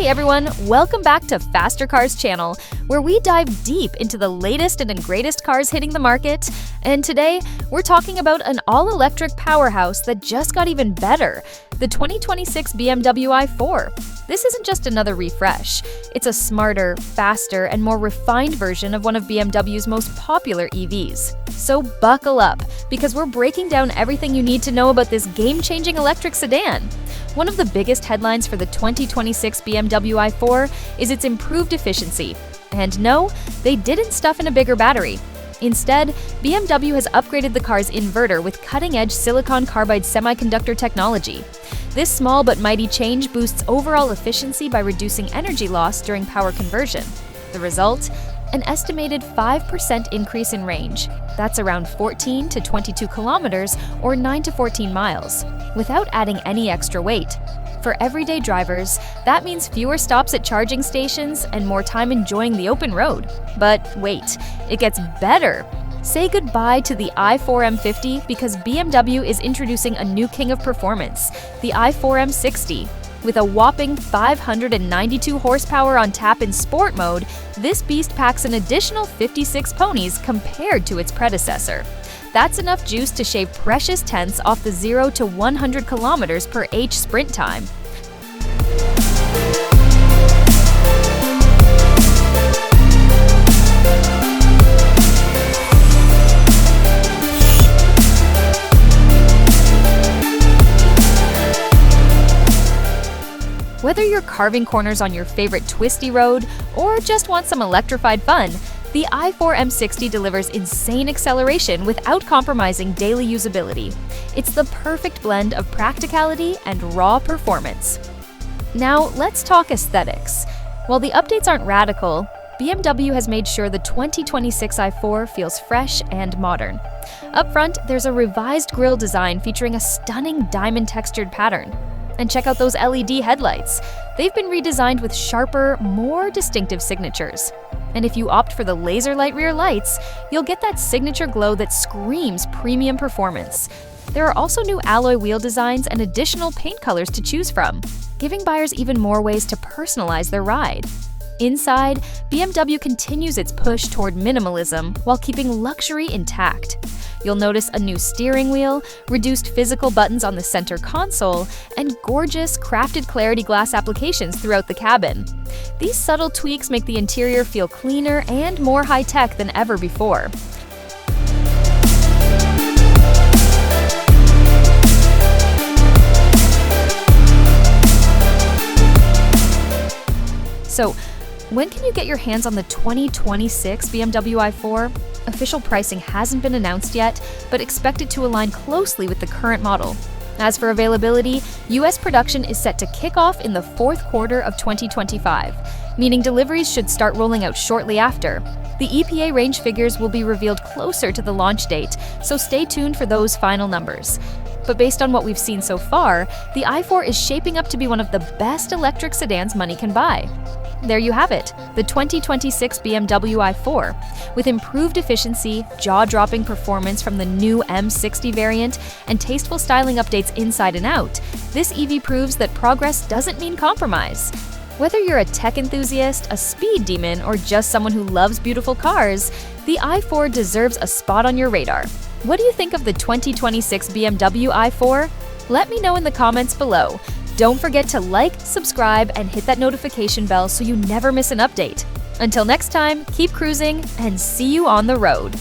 Hey everyone, welcome back to Faster Cars channel, where we dive deep into the latest and greatest cars hitting the market. And today, we're talking about an all-electric powerhouse that just got even better, the 2026 BMW i4. This isn't just another refresh. It's a smarter, faster, and more refined version of one of BMW's most popular EVs. So buckle up, because we're breaking down everything you need to know about this game-changing electric sedan. One of the biggest headlines for the 2026 BMW i4 is its improved efficiency. And no, they didn't stuff in a bigger battery. Instead, BMW has upgraded the car's inverter with cutting-edge silicon-carbide semiconductor technology. This small but mighty change boosts overall efficiency by reducing energy loss during power conversion. The result? An estimated 5% increase in range. That's around 14 to 22 kilometers or 9 to 14 miles, without adding any extra weight. For everyday drivers, that means fewer stops at charging stations and more time enjoying the open road. But wait, it gets better! Say goodbye to the i4 M50 because BMW is introducing a new king of performance, the i4 M60. With a whopping 592 horsepower on tap in sport mode, this beast packs an additional 56 ponies compared to its predecessor. That's enough juice to shave precious tenths off the 0 to 100 kilometers per h sprint time. Whether you're carving corners on your favorite twisty road or just want some electrified fun, the i4 M60 delivers insane acceleration without compromising daily usability. It's the perfect blend of practicality and raw performance. Now, let's talk aesthetics. While the updates aren't radical, BMW has made sure the 2026 i4 feels fresh and modern. Up front, there's a revised grille design featuring a stunning diamond-textured pattern. And check out those LED headlights. They've been redesigned with sharper, more distinctive signatures. And if you opt for the Laserlight rear lights, you'll get that signature glow that screams premium performance. There are also new alloy wheel designs and additional paint colors to choose from, giving buyers even more ways to personalize their ride. Inside, BMW continues its push toward minimalism while keeping luxury intact. You'll notice a new steering wheel, reduced physical buttons on the center console, and gorgeous CraftedClarity glass applications throughout the cabin. These subtle tweaks make the interior feel cleaner and more high-tech than ever before. So, when can you get your hands on the 2026 BMW i4? Official pricing hasn't been announced yet, but expect it to align closely with the current model. As for availability, US production is set to kick off in the fourth quarter of 2025, meaning deliveries should start rolling out shortly after. The EPA range figures will be revealed closer to the launch date, so stay tuned for those final numbers. But based on what we've seen so far, the i4 is shaping up to be one of the best electric sedans money can buy. There you have it, the 2026 BMW i4. With improved efficiency, jaw-dropping performance from the new M60 variant, and tasteful styling updates inside and out, this EV proves that progress doesn't mean compromise. Whether you're a tech enthusiast, a speed demon, or just someone who loves beautiful cars, the i4 deserves a spot on your radar. What do you think of the 2026 BMW i4? Let me know in the comments below. Don't forget to like, subscribe, and hit that notification bell so you never miss an update. Until next time, keep cruising and see you on the road.